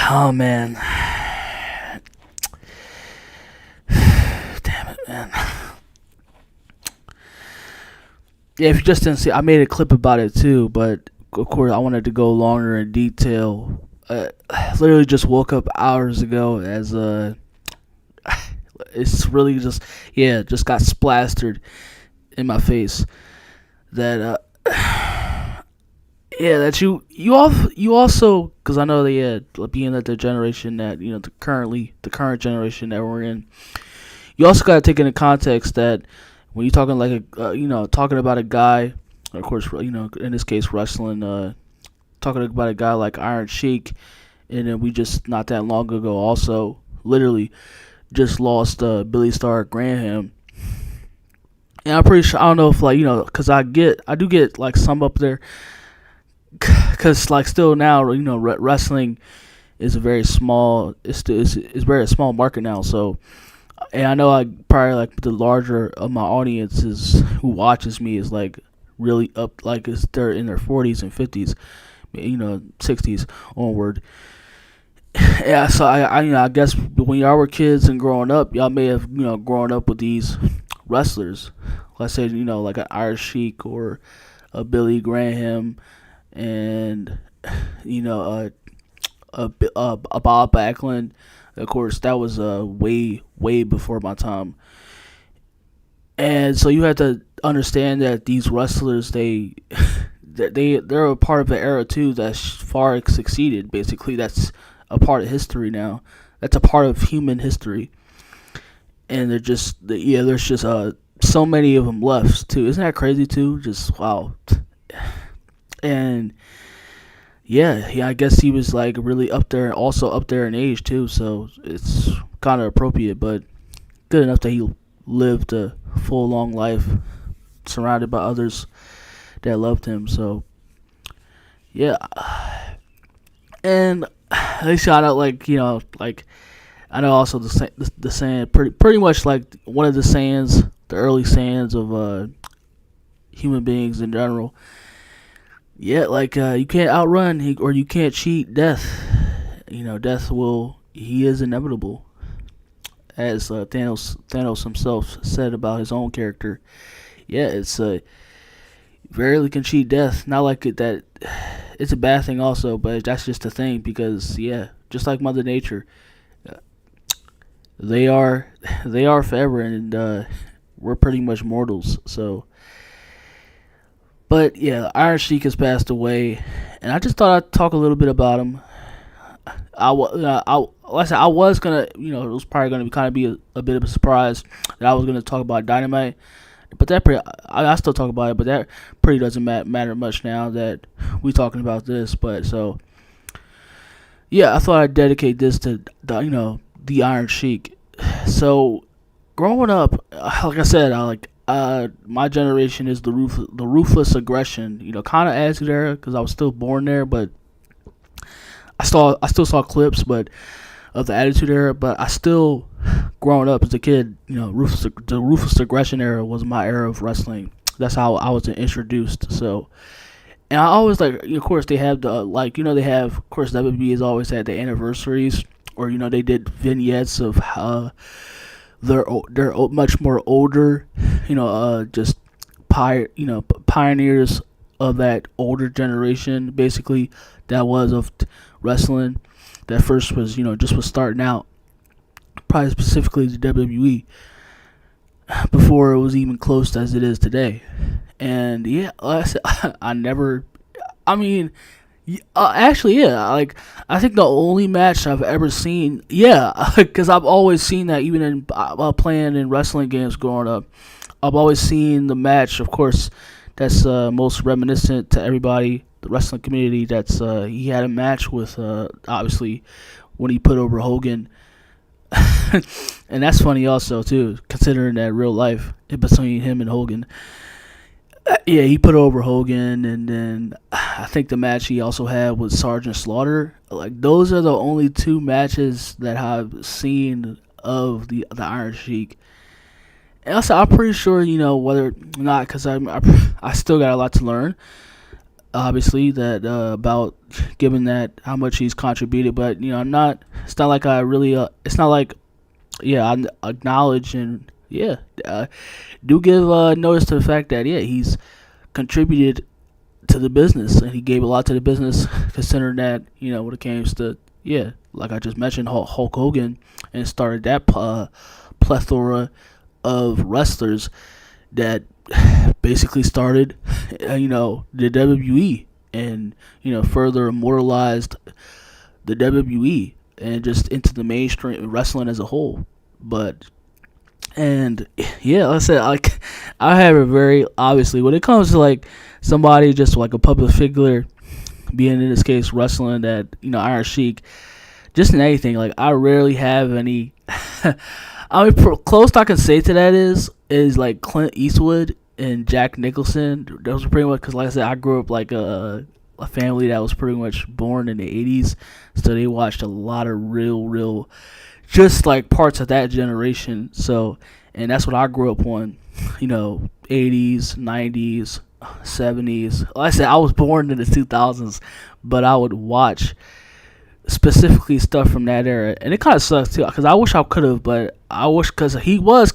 Oh man, damn it, man. Yeah, if you just didn't see, I made a clip about it too, but of course I wanted to go longer in detail. Literally just woke up hours ago as it's really just just got splattered in my face that that you also, because I know that being that the generation that the current generation that we're in, you also got to take into context that when you're talking like talking about a guy, of course, in this case wrestling, talking about a guy like Iron Sheik, and then we just not that long ago also literally just lost Billy Starr Graham. And I'm pretty sure, I don't know if because I do get like some up there, because like still now wrestling is a very small, it's very a small market now. So, and I know like probably like the larger of my audience is who watches me is like really up, like is they're in their 40s and 50s, 60s onward. Yeah, so I guess when y'all were kids and growing up, y'all may have grown up with these wrestlers. Let's say like an Irish Sheik or a Billy Graham, and a Bob Backlund. Of course, that was way before my time. And so you have to understand that these wrestlers, they're a part of an era too that's far succeeded. Basically, that's a part of history now. That's a part of human history. And there's just so many of them left too. Isn't that crazy too? Just wow. And I guess he was like really up there, also up there in age too. So it's kind of appropriate, but good enough that he lived a full long life, surrounded by others that loved him. So yeah, and they shout out like I know also the saying pretty much like one of the sayings, the early sayings of human beings in general. Yeah, like you can't outrun or you can't cheat death. Death he is inevitable, as Thanos himself said about his own character. Yeah, it's rarely can cheat death. Not like that. It's a bad thing also, but that's just a thing because just like Mother Nature, they are forever, and we're pretty much mortals. So, but yeah, Iron Sheik has passed away, and I just thought I'd talk a little bit about him. Like I said, I was gonna, it was probably gonna kind of be a bit of a surprise that I was gonna talk about Dynamite, but I still talk about it, but that pretty doesn't matter much now that we talking about this. But so, yeah, I thought I'd dedicate this to the Iron Sheik. So, growing up, like I said, my generation is the ruthless aggression. Kind of attitude era because I was still born there, but I still saw clips, but of the attitude era. But I still, growing up as a kid, the ruthless aggression era was my era of wrestling. That's how I was introduced. So, and I always of course they have they have, of course WB has always had the anniversaries, or they did vignettes of they're much more older, just pioneers of that older generation, basically, that was of wrestling, that first was just was starting out, probably specifically the WWE, before it was even close as it is today. And like I said, actually, like, I think the only match I've ever seen, because I've always seen that even in playing in wrestling games growing up. I've always seen the match, of course, that's most reminiscent to everybody, the wrestling community. That's he had a match with obviously when he put over Hogan, and that's funny also too, considering that real life in between him and Hogan. He put over Hogan, and then I think the match he also had was Sergeant Slaughter. Like, those are the only two matches that I've seen of the Iron Sheik. And also, I'm pretty sure whether or not, because I still got a lot to learn. obviously, that about given that how much he's contributed. But I'm not. It's not like I really. It's not like I acknowledge and do give notice to the fact that he's contributed to the business, and he gave a lot to the business, considering that when it comes to like I just mentioned, Hulk Hogan, and started that plethora of wrestlers that basically started the WWE, and further immortalized the WWE and just into the mainstream wrestling as a whole. But and like I said, I have a very obviously when it comes to like somebody just like a public figure, being in this case wrestling, that Iron Sheik, just in anything, like I rarely have any. I mean, close I can say to that is like Clint Eastwood and Jack Nicholson. Those were pretty much, because like I said, I grew up like a family that was pretty much born in the 80s, so they watched a lot of real just like parts of that generation. So, and that's what I grew up on, 80s, 90s, 70s. Like I said, I was born in the 2000s, but I would watch specifically stuff from that era, and it kind of sucks too, because I wish I could have, but I wish, because he was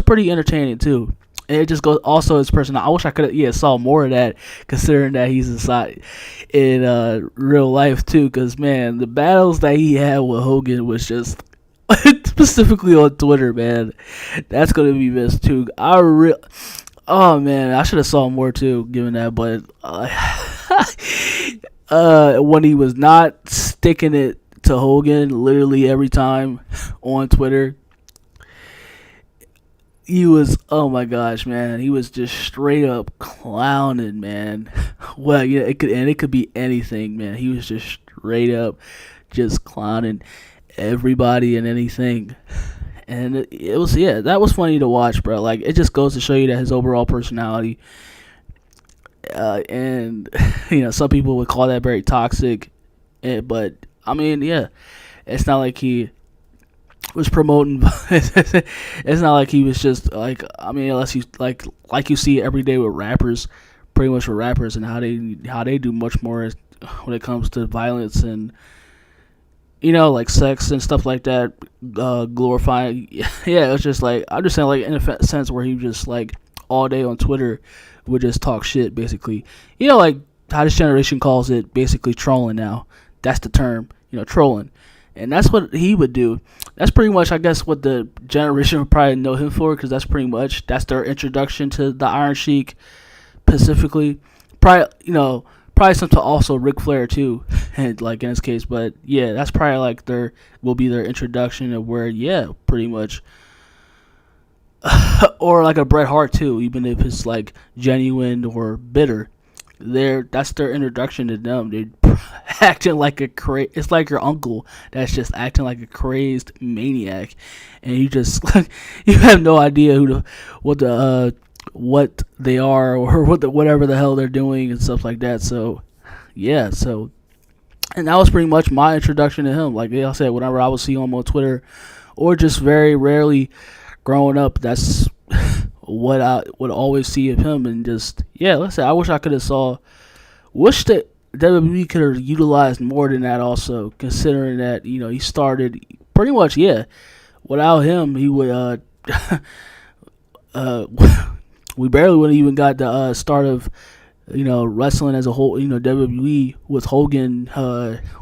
pretty entertaining too. And it just goes also his personality. I wish I could have saw more of that, considering that he's inside in real life too. Because man, the battles that he had with Hogan was just specifically on Twitter, man. That's gonna be missed too. Oh man, I should have saw more too, given that. But when he was not sticking it to Hogan literally every time on Twitter, he was, oh my gosh, man, he was just straight up clowning, man. Well, it could be anything, man. He was just straight up just clowning everybody and anything. And it was, that was funny to watch, bro. Like, it just goes to show you that his overall personality, and some people would call that very toxic, but I mean, it's not like he was promoting. It's not like he was just like, I mean, unless you like you see every day with rappers, pretty much with rappers, and how they do much more when it comes to violence and like sex and stuff like that, glorifying. It's just like, I'm just saying, like, in a sense where he just like all day on Twitter would just talk shit, basically. Like how this generation calls it, basically trolling now. That's the term, trolling. And that's what he would do. That's pretty much, I guess, what the generation would probably know him for, because that's their introduction to the Iron Sheik, specifically. Probably something also Ric Flair too, and like in his case. But that's probably like will be their introduction of where, pretty much. Or like a Bret Hart too, even if it's like genuine or bitter. That's their introduction to them. They're acting like it's like your uncle that's just acting like a crazed maniac, and you just you have no idea what they are, or whatever the hell they're doing and stuff like that. So and that was pretty much my introduction to him. Like I said, whenever I would see him on Twitter, or just very rarely growing up, that's what I would always see of him. And just let's say, I wish I could have wish that WWE could have utilized more than that also, considering that he started pretty much without him he would we barely would have even got the start of wrestling as a whole. WWE with Hogan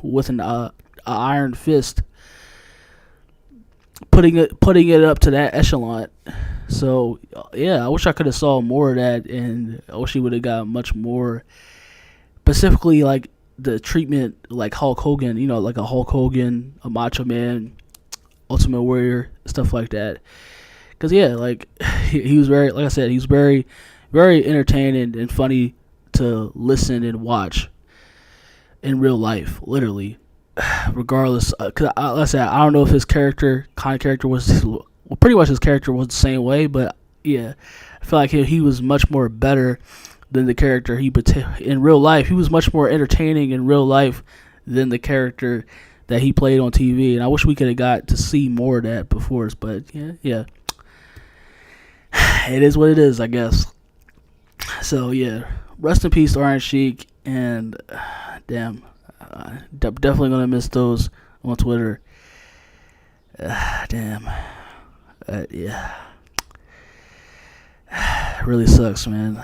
with an iron fist, putting it up to that echelon. So I wish I could have saw more of that, and I wish he would have got much more, specifically like the treatment, like Hulk Hogan, like a Hulk Hogan, a Macho Man, Ultimate Warrior, stuff like that. Because like he was very, like I said, he was very, very entertaining and funny to listen and watch in real life, literally. Regardless, because like I said, I don't know if his character was, pretty much his character was the same way, but I feel like he was much more better than the character in real life. He was much more entertaining in real life than the character that he played on TV, and I wish we could have got to see more of that before us. But it is what it is, I guess. So rest in peace to Iron Sheik. And damn, definitely gonna miss those on Twitter. Damn, yeah, it really sucks, man.